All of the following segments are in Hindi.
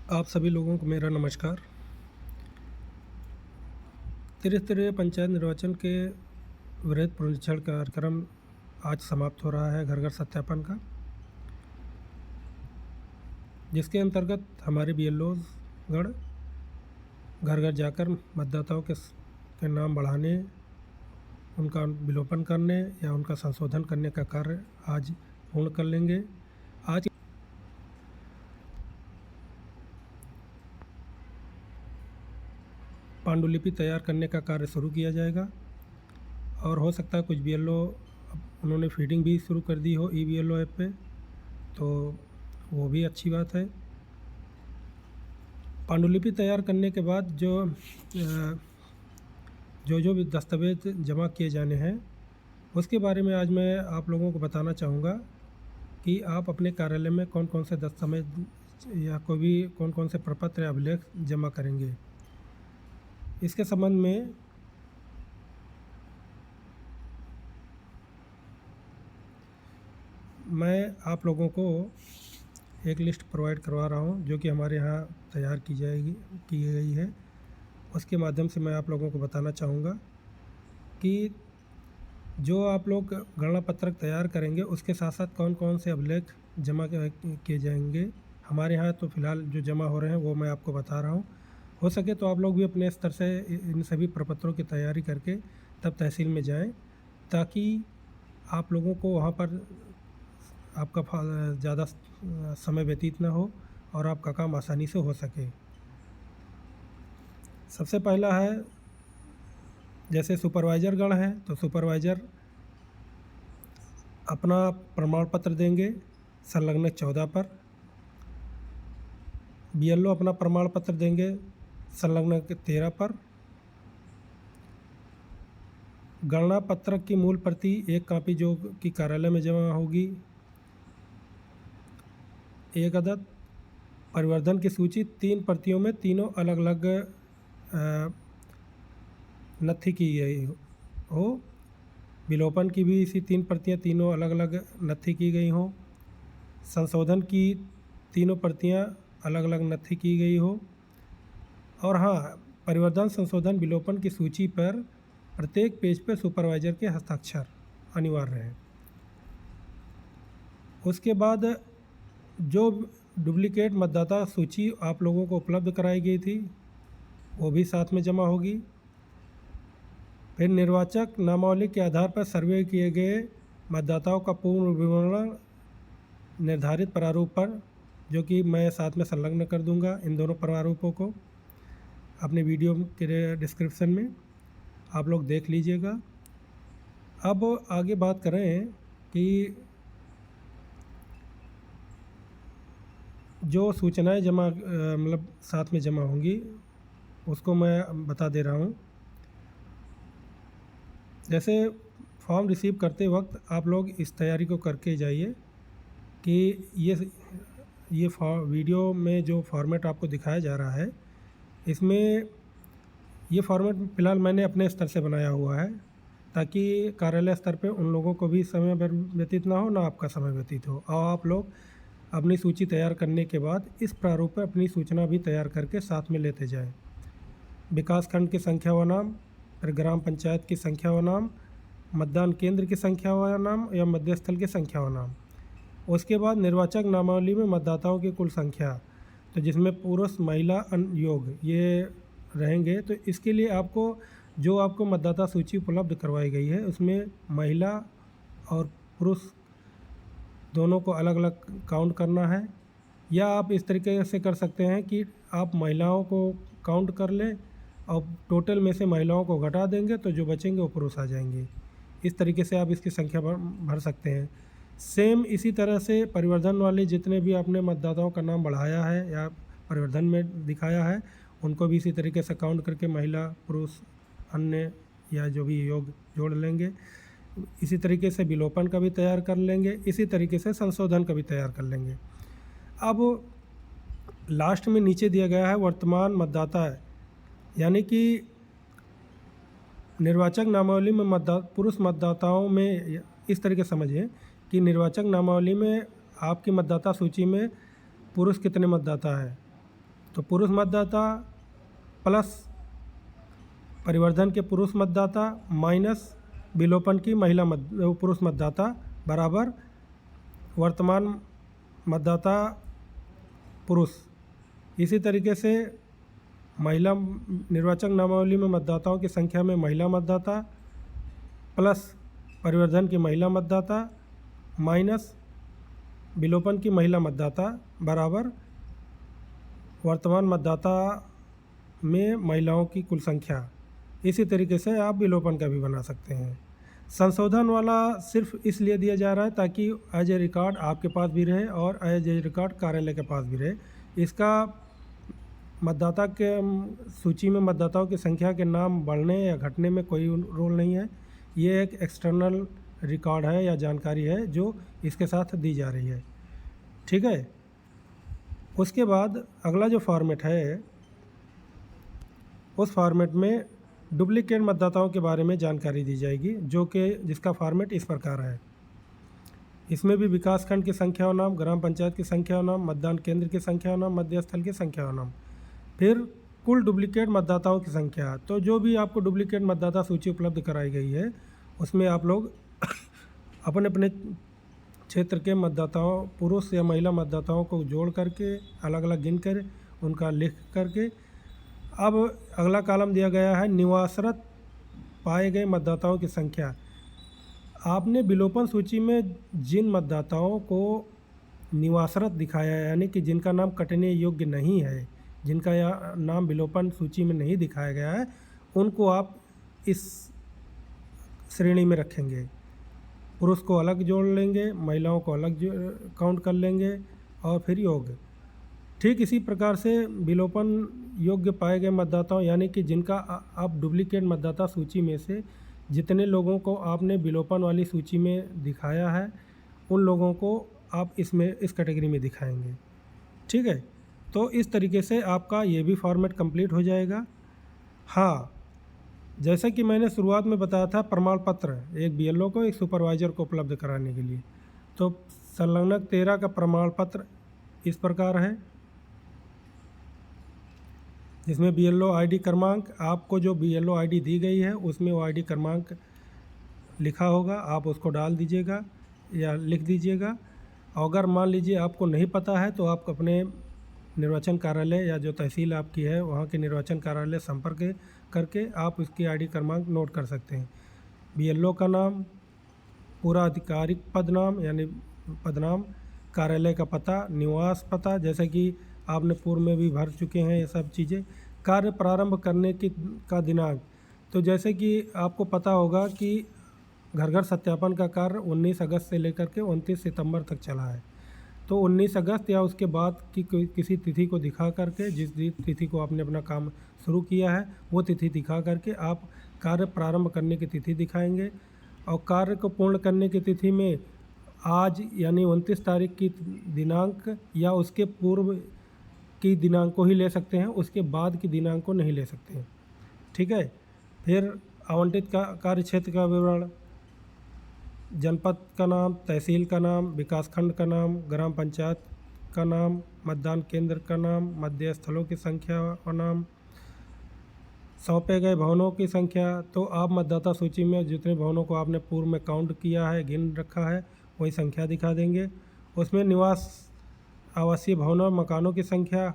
आप सभी लोगों को मेरा नमस्कार। त्रिस्तरीय पंचायत निर्वाचन के वृहद पुनरीक्षण कार्यक्रम आज समाप्त हो रहा है घर घर सत्यापन का, जिसके अंतर्गत हमारे BLOs गण घर घर जाकर मतदाताओं के नाम बढ़ाने, उनका विलोपन करने या उनका संशोधन करने का कार्य आज पूर्ण कर लेंगे। आज पांडुलिपि तैयार करने का कार्य शुरू किया जाएगा और हो सकता है कुछ BLO उन्होंने फीडिंग भी शुरू कर दी हो eBLO ऐप पे, तो वो भी अच्छी बात है। पांडुलिपि तैयार करने के बाद जो भी दस्तावेज जमा किए जाने हैं उसके बारे में आज मैं आप लोगों को बताना चाहूँगा कि आप अपने कार्यालय में कौन कौन से दस्तावेज या कोई भी कौन कौन से प्रपत्र या अभिलेख जमा करेंगे। इसके संबंध में मैं आप लोगों को एक लिस्ट प्रोवाइड करवा रहा हूं जो कि हमारे यहाँ तैयार की गई है। उसके माध्यम से मैं आप लोगों को बताना चाहूँगा कि जो आप लोग गणना पत्रक तैयार करेंगे उसके साथ साथ कौन कौन से अभिलेख जमा किए जाएंगे। हमारे यहाँ तो फ़िलहाल जो जमा हो रहे हैं वो मैं आपको बता रहा हूँ। हो सके तो आप लोग भी अपने स्तर से इन सभी प्रपत्रों की तैयारी करके तब तहसील में जाएं, ताकि आप लोगों को वहाँ पर आपका ज़्यादा समय व्यतीत ना हो और आपका काम आसानी से हो सके। सबसे पहला है, जैसे सुपरवाइज़र गण है तो सुपरवाइज़र अपना प्रमाण पत्र देंगे संलग्न 14 पर। BLO अपना प्रमाण पत्र देंगे संलग्न 13 पर। गणना पत्रक की मूल प्रति एक कापी जो कि कार्यालय में जमा होगी, एक अदद। परिवर्धन की सूची 3 प्रतियों में तीनों अलग अलग नत्थी की गई हो। विलोपन की भी इसी 3 प्रतियां तीनों अलग अलग नत्थी की गई हो। संशोधन की तीनों प्रतियां अलग अलग नत्थी की गई हो। और हाँ, परिवर्धन संशोधन विलोपन की सूची पर प्रत्येक पेज पर सुपरवाइज़र के हस्ताक्षर अनिवार्य हैं। उसके बाद जो डुप्लीकेट मतदाता सूची आप लोगों को उपलब्ध कराई गई थी वो भी साथ में जमा होगी। फिर निर्वाचक नामावली के आधार पर सर्वे किए गए मतदाताओं का पूर्ण विवरण निर्धारित प्रारूप पर, जो कि मैं साथ में संलग्न कर दूंगा इन दोनों प्रारूपों को अपने वीडियो के डिस्क्रिप्शन में, आप लोग देख लीजिएगा। अब आगे बात करें कि जो सूचनाएं जमा मतलब साथ में जमा होंगी उसको मैं बता दे रहा हूँ। जैसे फॉर्म रिसीव करते वक्त आप लोग इस तैयारी को करके जाइए कि ये वीडियो में जो फॉर्मेट आपको दिखाया जा रहा है, इसमें ये फॉर्मेट फ़िलहाल मैंने अपने स्तर से बनाया हुआ है, ताकि कार्यालय स्तर पे उन लोगों को भी समय व्यतीत ना हो, ना आपका समय व्यतीत हो। और आप लोग अपनी सूची तैयार करने के बाद इस प्रारूप पर अपनी सूचना भी तैयार करके साथ में लेते जाएं। विकास खंड की संख्या व नाम, फिर ग्राम पंचायत की संख्या व नाम, मतदान केंद्र की संख्या व नाम या मध्यस्थल की संख्या व नाम। उसके बाद निर्वाचक नामावली में मतदाताओं की कुल संख्या, तो जिसमें पुरुष महिला योग ये रहेंगे। तो इसके लिए आपको मतदाता सूची उपलब्ध करवाई गई है उसमें महिला और पुरुष दोनों को अलग अलग काउंट करना है। या आप इस तरीके से कर सकते हैं कि आप महिलाओं को काउंट कर लें और टोटल में से महिलाओं को घटा देंगे तो जो बचेंगे वो पुरुष आ जाएंगे। इस तरीके से आप इसकी संख्या भर सकते हैं। सेम इसी तरह से परिवर्धन वाले जितने भी आपने मतदाताओं का नाम बढ़ाया है या परिवर्धन में दिखाया है, उनको भी इसी तरीके से काउंट करके महिला पुरुष अन्य या जो भी योग जोड़ लेंगे। इसी तरीके से विलोपन का भी तैयार कर लेंगे, इसी तरीके से संशोधन का भी तैयार कर लेंगे। अब लास्ट में नीचे दिया गया है वर्तमान मतदाता है, यानी कि निर्वाचक नामावली में पुरुष मतदाताओं में इस तरीके समझिए कि निर्वाचक नामावली में आपकी मतदाता सूची में पुरुष कितने मतदाता हैं, तो पुरुष मतदाता प्लस परिवर्धन के पुरुष मतदाता माइनस विलोपन की पुरुष मतदाता बराबर वर्तमान मतदाता पुरुष। इसी तरीके से महिला निर्वाचक नामावली में मतदाताओं की संख्या में महिला मतदाता प्लस परिवर्धन की महिला मतदाता माइनस विलोपन की महिला मतदाता बराबर वर्तमान मतदाता में महिलाओं की कुल संख्या। इसी तरीके से आप विलोपन का भी बना सकते हैं। संशोधन वाला सिर्फ इसलिए दिया जा रहा है ताकि एज ए रिकॉर्ड आपके पास भी रहे और एज ए रिकॉर्ड कार्यालय के पास भी रहे। इसका मतदाता के सूची में मतदाताओं की संख्या के नाम बढ़ने या घटने में कोई रोल नहीं है। ये एक एक्सटर्नल रिकॉर्ड है या जानकारी है जो इसके साथ दी जा रही है। ठीक है। उसके बाद अगला जो फॉर्मेट है उस फॉर्मेट में डुप्लीकेट मतदाताओं के बारे में जानकारी दी जाएगी जिसका फॉर्मेट इस प्रकार है। इसमें भी विकास खंड की संख्या और नाम, ग्राम पंचायत की संख्या और नाम, मतदान केंद्र की संख्या और नाम, मध्य स्थल की संख्या और नाम, फिर कुल डुप्लीकेट मतदाताओं की संख्या। तो जो भी आपको डुप्लीकेट मतदाता सूची उपलब्ध कराई गई है उसमें आप लोग अपने अपने क्षेत्र के मतदाताओं पुरुष या महिला मतदाताओं को जोड़ करके अलग अलग गिन कर उनका लिख करके अब अगला कॉलम दिया गया है निवासरत पाए गए मतदाताओं की संख्या। आपने विलोपन सूची में जिन मतदाताओं को निवासरत दिखाया है यानी कि जिनका नाम कटने योग्य नहीं है, जिनका नाम विलोपन सूची में नहीं दिखाया गया है, उनको आप इस श्रेणी में रखेंगे। पुरुष को अलग जोड़ लेंगे, महिलाओं को अलग काउंट कर लेंगे और फिर योग। ठीक इसी प्रकार से विलोपन योग्य पाए गए मतदाताओं यानी कि जिनका आप डुप्लीकेट मतदाता सूची में से जितने लोगों को आपने विलोपन वाली सूची में दिखाया है उन लोगों को आप इस कैटेगरी में दिखाएंगे। ठीक है। तो इस तरीके से आपका ये भी फॉर्मेट कंप्लीट हो जाएगा। हाँ, जैसा कि मैंने शुरुआत में बताया था प्रमाण पत्र एक बीएलओ को एक सुपरवाइज़र को उपलब्ध कराने के लिए, तो संलग्नक 13 का प्रमाण पत्र इस प्रकार है जिसमें बीएलओ आईडी क्रमांक, आपको जो बीएलओ आईडी दी गई है उसमें वो आईडी क्रमांक लिखा होगा, आप उसको डाल दीजिएगा या लिख दीजिएगा। अगर मान लीजिए आपको नहीं पता है तो आप अपने निर्वाचन कार्यालय या जो तहसील आपकी है वहाँ के निर्वाचन कार्यालय संपर्क करके आप उसकी आईडी क्रमांक नोट कर सकते हैं। बीएलओ का नाम, पूरा आधिकारिक पदनाम यानी पदनाम, कार्यालय का पता, निवास पता, जैसे कि आपने पूर्व में भी भर चुके हैं ये सब चीज़ें। कार्य प्रारंभ करने का दिनांक, तो जैसे कि आपको पता होगा कि घर घर सत्यापन का कार्य 19 अगस्त से लेकर के 29 सितंबर तक चला है। तो 19 अगस्त या उसके बाद की किसी तिथि को दिखा करके, जिस तिथि को आपने अपना काम शुरू किया है वो तिथि दिखा करके आप कार्य प्रारंभ करने की तिथि दिखाएंगे। और कार्य को पूर्ण करने की तिथि में आज यानी 29 तारीख की दिनांक या उसके पूर्व की दिनांक को ही ले सकते हैं, उसके बाद की दिनांक को नहीं ले सकते हैं। ठीक है। फिर आवंटित कार्य क्षेत्र का विवरण, जनपद का नाम, तहसील का नाम, विकास खंड का नाम, ग्राम पंचायत का नाम, मतदान केंद्र का नाम, मध्य स्थलों की संख्या और नाम, सौंपे गए भवनों की संख्या। तो आप मतदाता सूची में जितने भवनों को आपने पूर्व में काउंट किया है, गिन रखा है, वही संख्या दिखा देंगे। उसमें निवास आवासीय भवनों मकानों की संख्या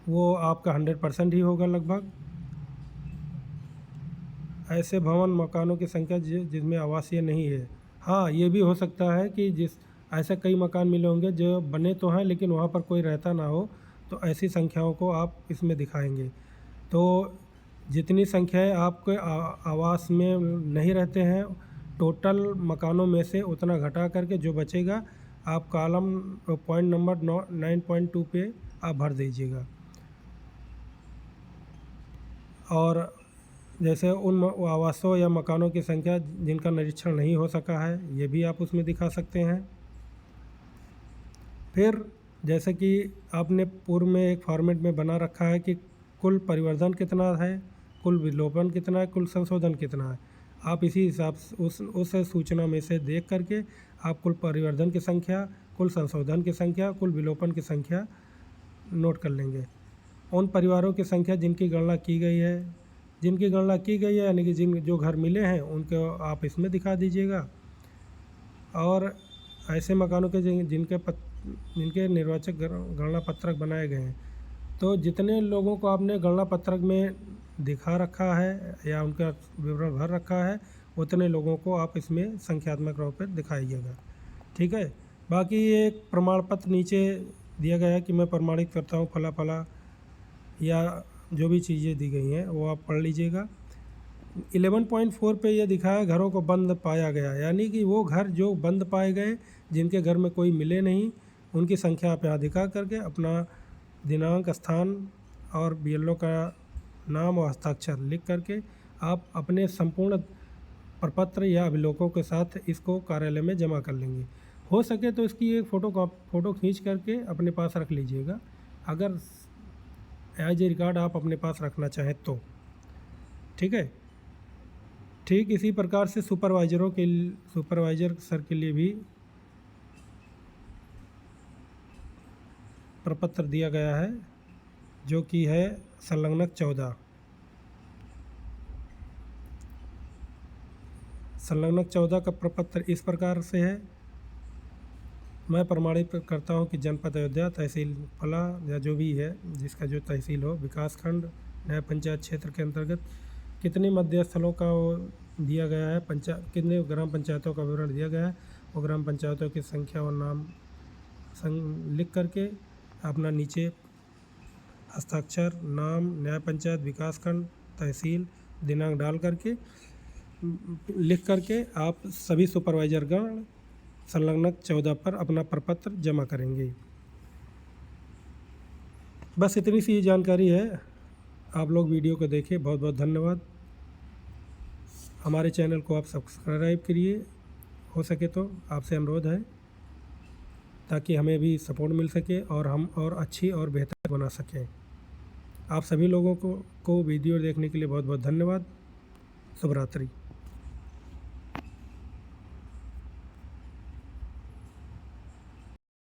वो आपका 100% ही होगा लगभग। ऐसे भवन मकानों की संख्या जिसमें आवासीय नहीं है। हाँ, ये भी हो सकता है कि ऐसे कई मकान मिले होंगे जो बने तो हैं लेकिन वहाँ पर कोई रहता ना हो, तो ऐसी संख्याओं को आप इसमें दिखाएंगे। तो जितनी संख्याएं आपके आवास में नहीं रहते हैं, टोटल मकानों में से उतना घटा करके जो बचेगा आप कॉलम पॉइंट नंबर 9.2 पे आप भर दीजिएगा। और जैसे उन आवासों या मकानों की संख्या जिनका निरीक्षण नहीं हो सका है, ये भी आप उसमें दिखा सकते हैं। फिर जैसे कि आपने पूर्व में एक फॉर्मेट में बना रखा है कि कुल परिवर्धन कितना है, कुल विलोपन कितना है, कुल संशोधन कितना है, आप इसी हिसाब से उस सूचना में से देख करके आप कुल परिवर्धन की संख्या, कुल संशोधन की संख्या, कुल विलोपन की संख्या नोट कर लेंगे। उन परिवारों की संख्या जिनकी गणना की गई है, यानी कि जो घर मिले हैं उनको आप इसमें दिखा दीजिएगा। और ऐसे मकानों के जिनके निर्वाचक गणना पत्रक बनाए गए हैं, तो जितने लोगों को आपने गणना पत्रक में दिखा रखा है या उनका विवरण भर रखा है, उतने लोगों को आप इसमें संख्यात्मक रूप से दिखाइएगा। ठीक है। बाकी ये एक प्रमाण पत्र नीचे दिया गया है कि मैं प्रमाणित करता हूँ फला फला, या जो भी चीज़ें दी गई हैं वो आप पढ़ लीजिएगा। 11.4 पे ये दिखा है घरों को बंद पाया गया, यानी कि वो घर जो बंद पाए गए, जिनके घर में कोई मिले नहीं, उनकी संख्या आप यहाँ दिखा करके अपना दिनांक, स्थान और BLO का नाम और हस्ताक्षर लिख करके आप अपने संपूर्ण प्रपत्र या अभिलेखों के साथ इसको कार्यालय में जमा कर लेंगे। हो सके तो इसकी एक फ़ोटो खींच करके अपने पास रख लीजिएगा, अगर एज ए रिकॉर्ड आप अपने पास रखना चाहें तो। ठीक है। ठीक इसी प्रकार से सुपरवाइज़र सर के लिए भी प्रपत्र दिया गया है, जो कि है संलग्नक 14। संलग्नक 14 का प्रपत्र इस प्रकार से है। मैं प्रमाणित करता हूं कि जनपद अयोध्या, तहसील फला या जो भी है, जिसका जो तहसील हो, विकासखंड, न्याय पंचायत क्षेत्र के अंतर्गत कितने मध्यस्थलों का वो दिया गया है, कितने ग्राम पंचायतों का विवरण दिया गया है, वो ग्राम पंचायतों की संख्या और नाम लिख करके अपना नीचे हस्ताक्षर, नाम, न्याय पंचायत, विकासखंड, तहसील, दिनांक डाल करके लिख करके आप सभी सुपरवाइजरगण संलग्नक 14 पर अपना प्रपत्र जमा करेंगे। बस इतनी सी जानकारी है। आप लोग वीडियो को देखें, बहुत बहुत धन्यवाद। हमारे चैनल को आप सब्सक्राइब करिए, हो सके तो आपसे अनुरोध है, ताकि हमें भी सपोर्ट मिल सके और हम और अच्छी और बेहतर बना सकें। आप सभी लोगों को वीडियो देखने के लिए बहुत बहुत धन्यवाद। शुभ रात्रि।